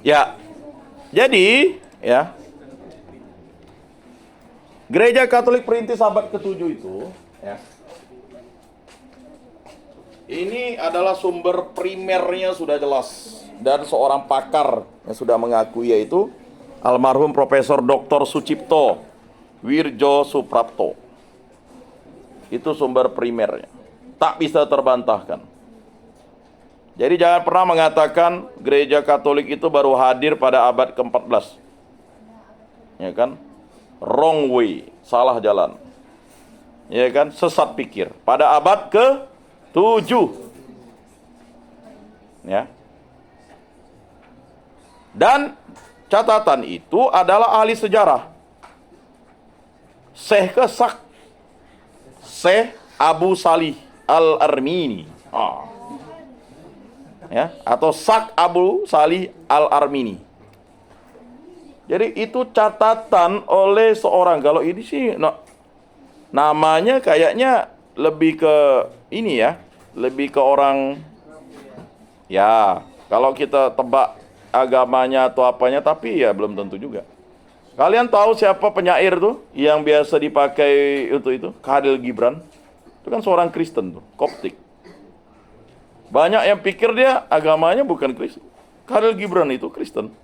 Ya, jadi ya, Gereja Katolik Perintis abad ke-7 itu, ya, ini adalah sumber primernya sudah jelas dan seorang pakar yang sudah mengakui, yaitu almarhum Profesor Dr. Sucipto Wirjo Suprapto. Itu sumber primernya, tak bisa terbantahkan. Jadi jangan pernah mengatakan gereja Katolik itu baru hadir pada abad ke-14. Ya kan? Wrong way, salah jalan. Ya kan? Sesat pikir. Pada abad ke-7. Ya. Dan catatan itu adalah ahli sejarah. Syekh Abu Salih Al-Armini. Ya, atau Sak Abu Salih Al-Armini. Jadi itu catatan oleh seorang. Kalau ini sih namanya kayaknya lebih ke ini ya, lebih ke orang ya, kalau kita tebak agamanya atau apanya, tapi ya belum tentu juga. Kalian tahu siapa penyair tuh yang biasa dipakai untuk itu? Khalil Gibran. Itu kan seorang Kristen tuh, Koptik. Banyak yang pikir dia agamanya bukan Kristen. Khalil Gibran itu Kristen.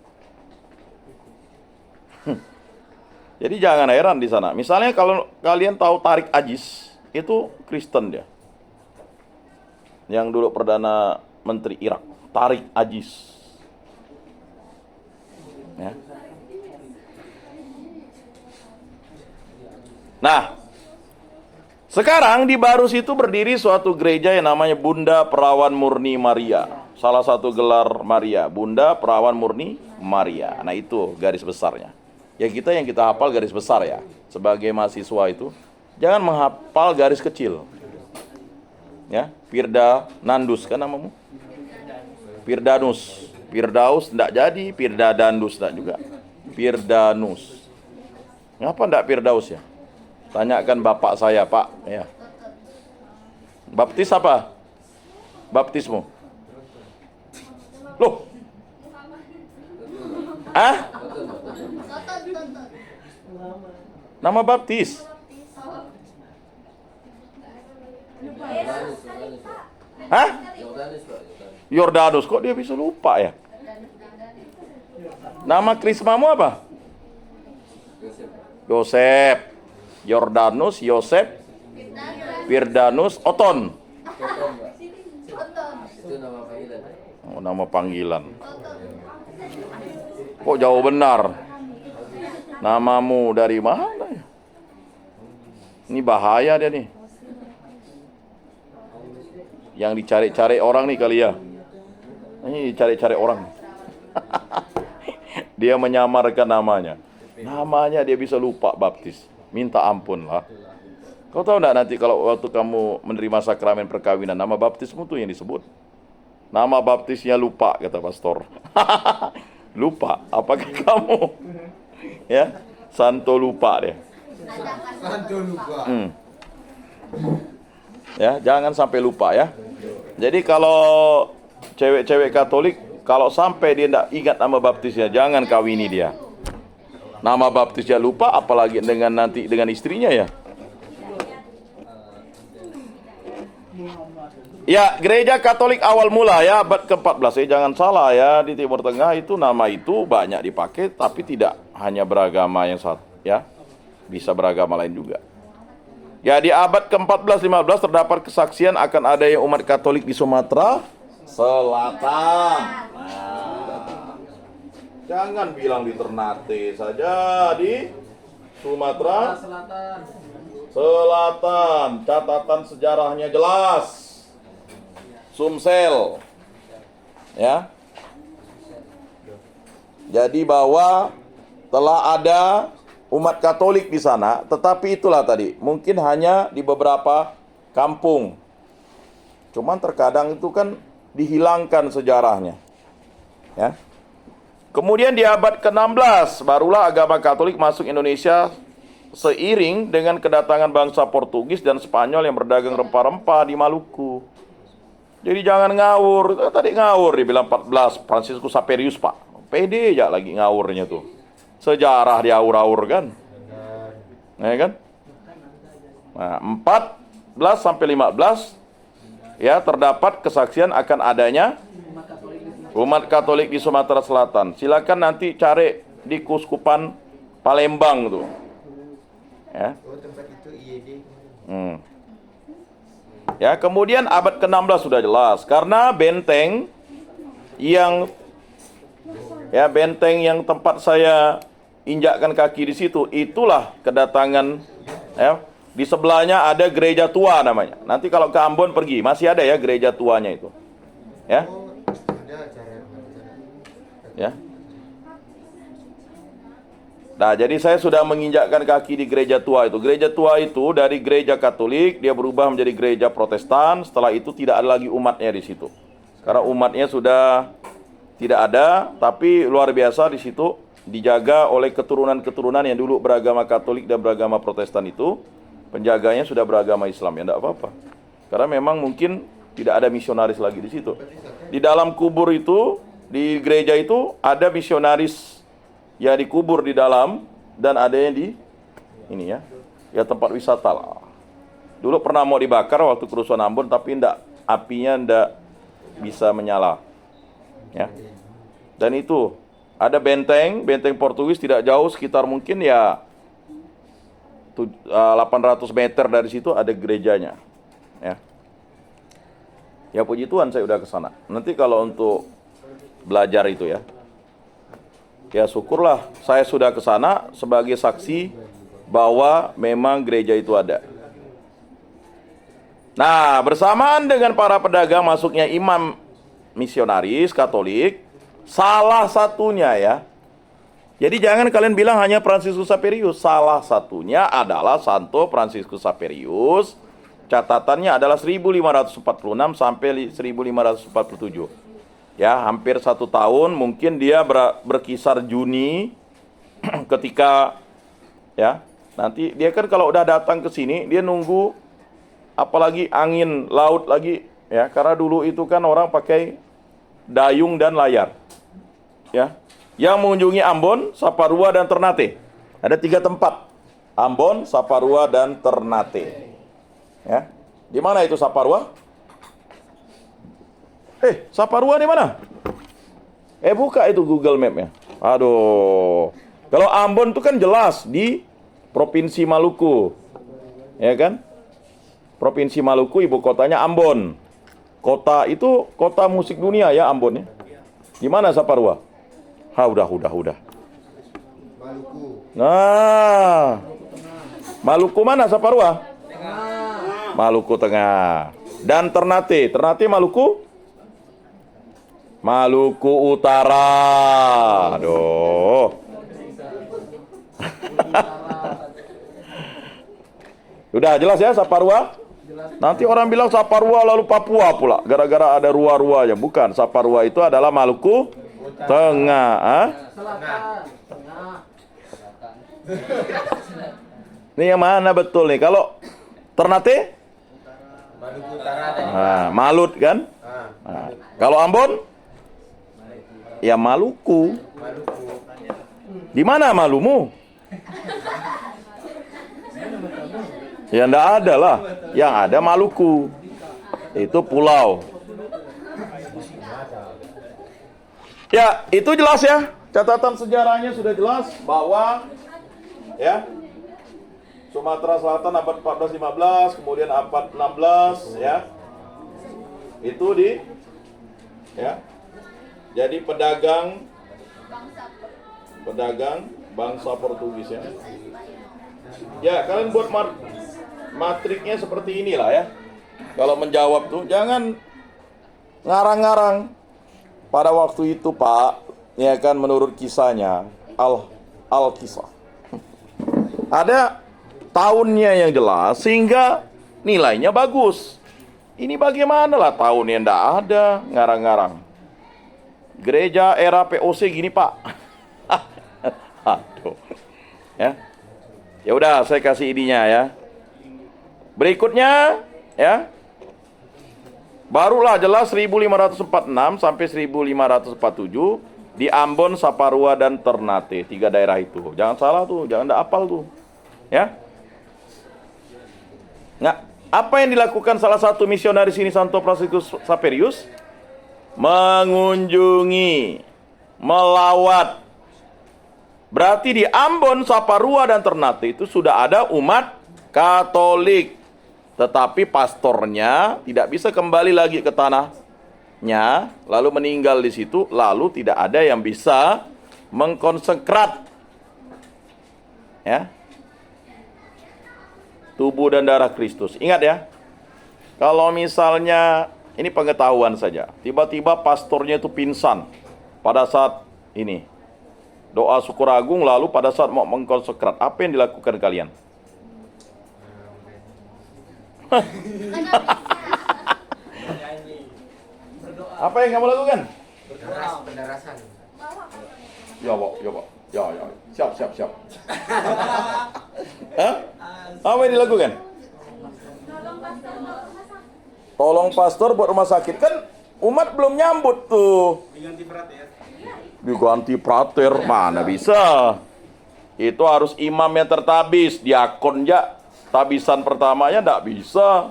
Jadi jangan heran di sana. Misalnya kalau kalian tahu Tariq Aziz, itu Kristen dia. Yang dulu Perdana Menteri Irak, Tariq Aziz. Ya. Nah, sekarang di Barus itu berdiri suatu gereja yang namanya Bunda Perawan Murni Maria. Salah satu gelar Maria, Bunda Perawan Murni Maria. Nah itu garis besarnya. Ya yang kita hafal garis besar ya. Sebagai mahasiswa itu, jangan menghafal garis kecil. Ya, Firda Nandus kan namamu? Firdanus. Firdaus enggak jadi, Firdanus enggak juga. Firdanus. Ngapa enggak Firdaus ya? Tanyakan bapak saya, Pak. Ya. Baptis apa? Baptismu? Loh? Ah? Nama baptis? Hah? Yordanus. Kok dia bisa lupa ya? Nama krismamu apa? Yosef. Yordanus, Yosef, Firdanus, Oton. Itu nama panggilan. Oh, nama panggilan. Kok jauh benar? Namamu dari mana ya? Ini bahaya dia nih. Yang dicari-cari orang nih kali ya. Ini dicari-cari orang. Dia menyamarkan namanya. Namanya dia bisa lupa baptis. Minta ampun lah. Kau tahu enggak nanti kalau waktu kamu menerima sakramen perkawinan, nama baptismu tuh yang disebut. Nama baptisnya lupa, kata pastor. Lupa. Apakah kamu? Ya, Santo lupa deh. Santo lupa. Ya, jangan sampai lupa ya. Jadi kalau cewek-cewek Katolik, kalau sampai dia enggak ingat nama baptisnya, jangan kawini dia. Nama baptisnya lupa, apalagi nanti dengan istrinya ya. Ya, gereja Katolik awal mula ya, abad ke-14. Jangan salah ya, di Timur Tengah itu nama itu banyak dipakai, tapi tidak hanya beragama yang satu ya. Bisa beragama lain juga. Ya, di abad ke-14-15 terdapat kesaksian akan adanya umat Katolik di Sumatera Selatan. Jangan bilang di Ternate saja, di Sumatera Selatan. Catatan sejarahnya jelas. Sumsel. Ya. Jadi bahwa telah ada umat Katolik di sana, tetapi itulah tadi, mungkin hanya di beberapa kampung. Cuman terkadang itu kan dihilangkan sejarahnya. Ya. Kemudian di abad ke-16 barulah agama Katolik masuk Indonesia seiring dengan kedatangan bangsa Portugis dan Spanyol yang berdagang rempah-rempah di Maluku. Jadi jangan ngawur. Tadi ngawur dibilang 14 Franciscus Saperius, Pak. pede aja lagi ngawurnya tuh. Sejarah diaur-aur kan. Ya kan? Nah, 14 sampai 15 ya terdapat kesaksian akan adanya umat Katolik di Sumatera Selatan. Silakan nanti cari di Kuskupan Palembang tuh. Ya. Oh, tempat itu IED. Ya, kemudian abad ke-16 sudah jelas karena benteng yang tempat saya injakkan kaki di situ, itulah kedatangan ya. Di sebelahnya ada gereja tua namanya. Nanti kalau ke Ambon pergi, masih ada ya gereja tuanya itu. Ya. Oh, ada acara. Ya. Nah, jadi saya sudah menginjakkan kaki di gereja tua itu. Gereja tua itu dari gereja Katolik, dia berubah menjadi gereja Protestan. Setelah itu tidak ada lagi umatnya di situ. Karena umatnya sudah tidak ada, tapi luar biasa di situ dijaga oleh keturunan-keturunan yang dulu beragama Katolik dan beragama Protestan itu. Penjaganya sudah beragama Islam, ya enggak apa-apa. Karena memang mungkin tidak ada misionaris lagi di situ. Di dalam kubur itu, di gereja itu ada misionaris ya dikubur di dalam dan ada yang di ini ya tempat wisata lah. Dulu pernah mau dibakar waktu kerusuhan Ambon tapi apinya enggak bisa menyala. Ya. Dan itu ada benteng Portugis tidak jauh sekitar mungkin ya 800 meter dari situ ada gerejanya. Ya. Ya puji Tuhan saya udah ke sana. Nanti kalau untuk belajar itu ya syukurlah saya sudah ke sana sebagai saksi bahwa memang gereja itu ada. Nah, bersamaan dengan para pedagang masuknya imam misionaris Katolik, salah satunya ya. Jadi jangan kalian bilang hanya Fransiskus Xaverius, salah satunya adalah Santo Fransiskus Xaverius. Catatannya adalah 1546 sampai 1547. Ya, hampir 1 tahun, mungkin dia berkisar Juni ketika ya, nanti dia kan kalau udah datang ke sini, dia nunggu apalagi angin laut lagi ya, karena dulu itu kan orang pakai dayung dan layar. Ya. Yang mengunjungi Ambon, Saparua dan Ternate. Ada 3 tempat. Ambon, Saparua dan Ternate. Ya. Di mana itu Saparua? Saparua di mana? Buka itu Google Map-nya. Aduh. Kalau Ambon itu kan jelas di Provinsi Maluku. Ya kan? Provinsi Maluku, ibu kotanya Ambon. Kota itu kota musik dunia ya Ambon ya. Di mana Saparua? Udah. Maluku. Nah. Maluku mana Saparua? Maluku Tengah. Dan Ternate Maluku? Maluku Utara. Aduh. Udah jelas ya Saparua? Nanti orang bilang Saparua lalu Papua pula gara-gara ada rua-ruanya. Bukan, Saparua itu adalah Maluku Tengah. Ini yang mana betul nih? Kalau Ternate? Maluku Utara. Malut kan? Kalau Ambon? Ya Maluku. Di mana Malumu? Ya enggak ada lah. Yang ada Maluku. Itu pulau. Ya, itu jelas ya. Catatan sejarahnya sudah jelas bahwa ya Sumatera Selatan abad 14-15, kemudian abad 16 ya. Itu ya. Jadi pedagang bangsa Portugis ya. Ya, kalian buat matriknya seperti inilah ya. Kalau menjawab tuh jangan ngarang-ngarang. Pada waktu itu Pak, ya kan menurut kisahnya Al-Kisah. Ada tahunnya yang jelas sehingga nilainya bagus. Ini bagaimana lah tahunnya ndak ada, ngarang-ngarang. Gereja era POC gini Pak. Aduh. Ya. Ya udah saya kasih ininya ya. Berikutnya ya. Barulah jelas 1546 sampai 1547 Di Ambon, Saparua, dan Ternate. 3 daerah itu. Jangan salah tuh, jangan ndak apal tuh. Ya. Nah, apa yang dilakukan salah satu misionaris ini, Santo Franciscus Xaverius? Mengunjungi, melawat. Berarti di Ambon, Saparua, dan Ternate itu sudah ada umat Katolik. Tetapi pastornya tidak bisa kembali lagi ke tanahnya, lalu meninggal di situ, lalu tidak ada yang bisa mengkonsekrat ya tubuh dan darah Kristus. Ingat ya, kalau misalnya ini pengetahuan saja, tiba-tiba pastornya itu pingsan pada saat ini doa syukur agung, lalu pada saat mau mengkonsekrat, apa yang dilakukan kalian? Apa yang kamu lakukan? Pendarasan. Ya, Pak, ya, Pak. Ya. Siap. Hah? Apa yang dilakukan? Tolong pastor buat rumah sakit. Kan umat belum nyambut tuh. Diganti prater. Mana bisa? Itu harus imam yang tertabis. Diakon ya. Tabisan pertamanya enggak bisa.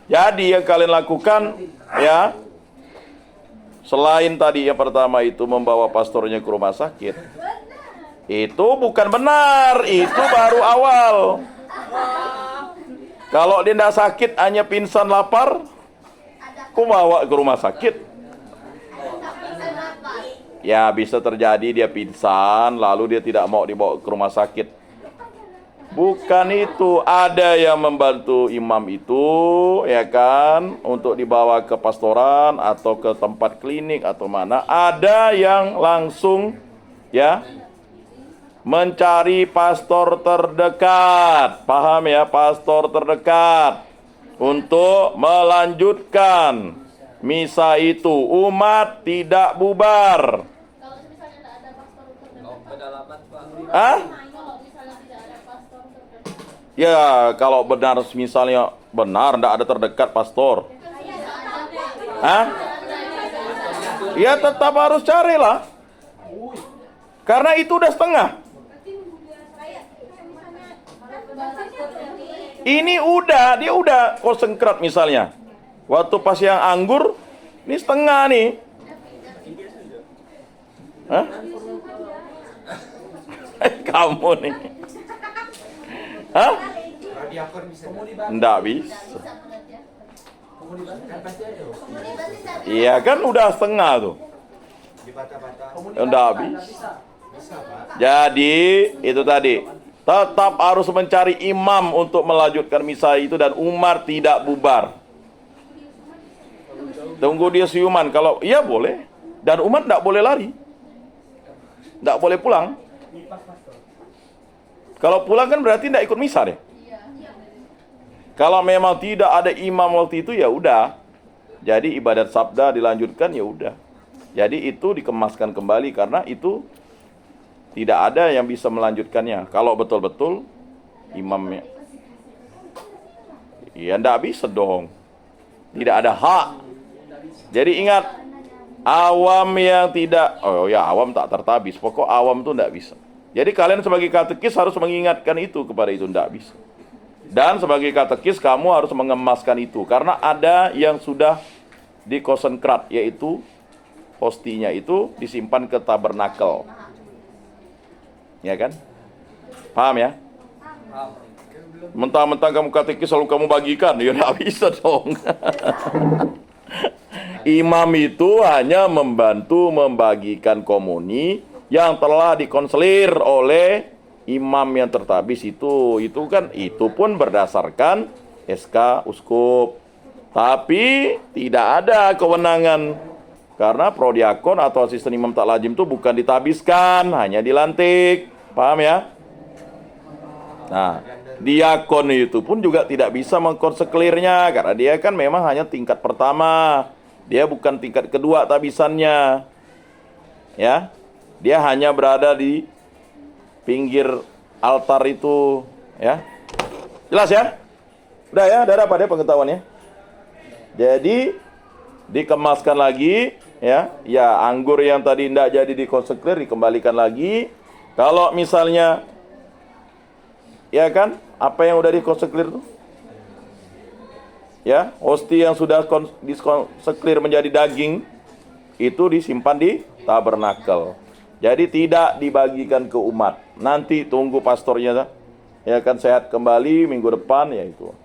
Jadi yang kalian lakukan ya, selain tadi yang pertama itu membawa pastornya ke rumah sakit, itu bukan benar, itu baru awal. Kalau dia enggak sakit, hanya pingsan lapar, kok bawa ke rumah sakit? Ya bisa terjadi dia pingsan, lalu dia tidak mau dibawa ke rumah sakit. Bukan itu, ada yang membantu imam itu, ya kan, untuk dibawa ke pastoran atau ke tempat klinik atau mana. Ada yang langsung, ya, mencari pastor terdekat, paham ya, pastor terdekat, untuk melanjutkan misa itu. Umat tidak bubar. Kalau misalnya tidak ada pastor terdekat, Hah? Ya, kalau benar misalnya benar tidak ada terdekat pastor. Hah? Ya tetap harus carilah. Karena itu udah setengah. Ini dia udah konsenkrat misalnya. Waktu pas yang anggur, ini setengah nih. Hah? Kamu nih. Hah? Radiakon bisa. Nggak bisa. Iya kan udah setengah tuh. Nggak bisa. Jadi itu tadi, tetap harus mencari imam untuk melanjutkan misa itu dan umat tidak bubar. Tunggu dia siuman. Kalau iya boleh. Dan umat nggak boleh lari. Nggak boleh pulang. Kalau pulang kan berarti tidak ikut misa deh. Kalau memang tidak ada imam waktu itu ya udah. Jadi ibadat sabda dilanjutkan ya udah. Jadi itu dikemaskan kembali karena itu tidak ada yang bisa melanjutkannya. Kalau betul-betul imamnya. Ya enggak bisa dong. Tidak ada hak. Jadi ingat, awam yang tidak, awam tak tertabis. Pokok awam itu enggak bisa. Jadi kalian sebagai katekis harus mengingatkan itu kepada itu, enggak bisa. Dan sebagai katekis kamu harus mengemaskan itu. Karena ada yang sudah dikosenkrat, yaitu hostinya itu disimpan ke tabernakel. Ya kan? Paham ya? Mentang-mentang kamu katekis selalu kamu bagikan, ya enggak bisa dong. Imam itu hanya membantu membagikan komuni yang telah dikonselir oleh imam yang tertabis itu kan itu pun berdasarkan SK uskup. Tapi tidak ada kewenangan karena prodiakon atau asisten imam tak lazim itu bukan ditabiskan, hanya dilantik. Paham ya? Nah, diakon itu pun juga tidak bisa mengkonseklirnya karena dia kan memang hanya tingkat pertama. Dia bukan tingkat kedua tabisannya. Ya. Dia hanya berada di pinggir altar itu, ya. Jelas ya? Udah ya, udah apa deh pengetahuannya. Jadi dikemaskan lagi, ya anggur yang tadi tidak jadi dikonseklir dikembalikan lagi. Kalau misalnya, ya kan, apa yang udah dikonseklir tuh? Ya, hosti yang sudah dikonseklir menjadi daging itu disimpan di tabernakel. Jadi tidak dibagikan ke umat. Nanti tunggu pastornya, ya kan, sehat kembali minggu depan, ya itu.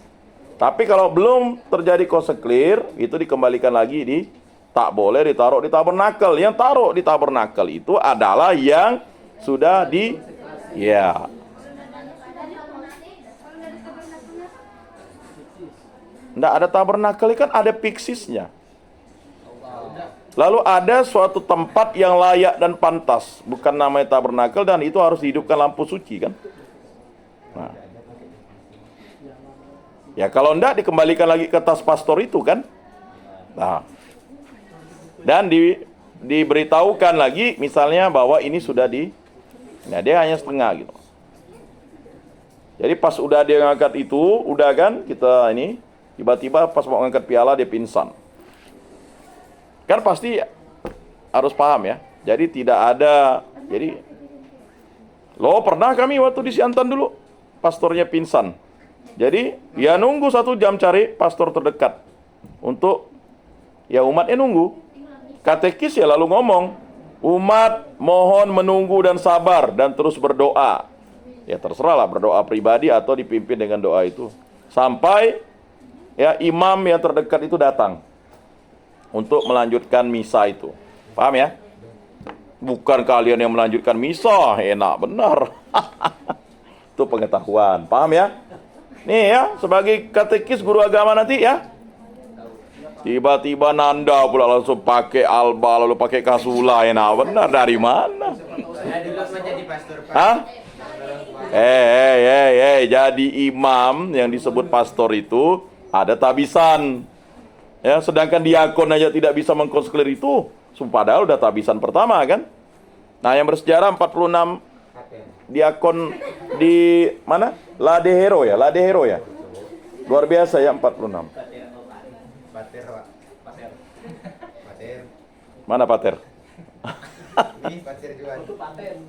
Tapi kalau belum terjadi konseklir, itu dikembalikan lagi tak boleh ditaruh di tabernakel. Yang taruh di tabernakel itu adalah yang sudah ya. Nggak ada tabernakel, kan ada piksisnya. Lalu ada suatu tempat yang layak dan pantas, bukan namanya tabernakel, dan itu harus dihidupkan lampu suci, kan? Nah. Ya kalau enggak dikembalikan lagi ke tas pastor itu, kan? Nah. Dan diberitahukan lagi misalnya bahwa ini sudah nah dia hanya setengah gitu. Jadi pas udah dia ngangkat itu, udah kan kita ini, tiba-tiba pas mau ngangkat piala dia pingsan. Kan pasti harus paham ya. Jadi tidak ada, jadi pernah kami waktu di Siantan dulu, pastornya pingsan. Jadi ya nunggu 1 jam cari pastor terdekat. Untuk ya umatnya nunggu. Katekis ya lalu ngomong, umat mohon menunggu dan sabar dan terus berdoa. Ya terserahlah berdoa pribadi atau dipimpin dengan doa itu. Sampai ya imam yang terdekat itu datang untuk melanjutkan misa itu. Paham ya? Bukan kalian yang melanjutkan misa, enak benar. Itu pengetahuan. Paham ya? Nih ya, sebagai katekis guru agama nanti ya. Tiba-tiba nanda pula langsung pakai alba, lalu pakai kasula, enak benar, dari mana? Saya dulu menjadi pastor, Pak. Hah? Jadi imam yang disebut pastor itu ada tabisan. Ya, sedangkan diakon aja tidak bisa mengkonseklir itu. Padahal udah tabisan pertama kan. Nah, yang bersejarah 46 diakon di mana? Ladehero ya. Luar biasa ya 46. Pater, Pak. Pater. Mana pater? Ini pater juga. Itu paten.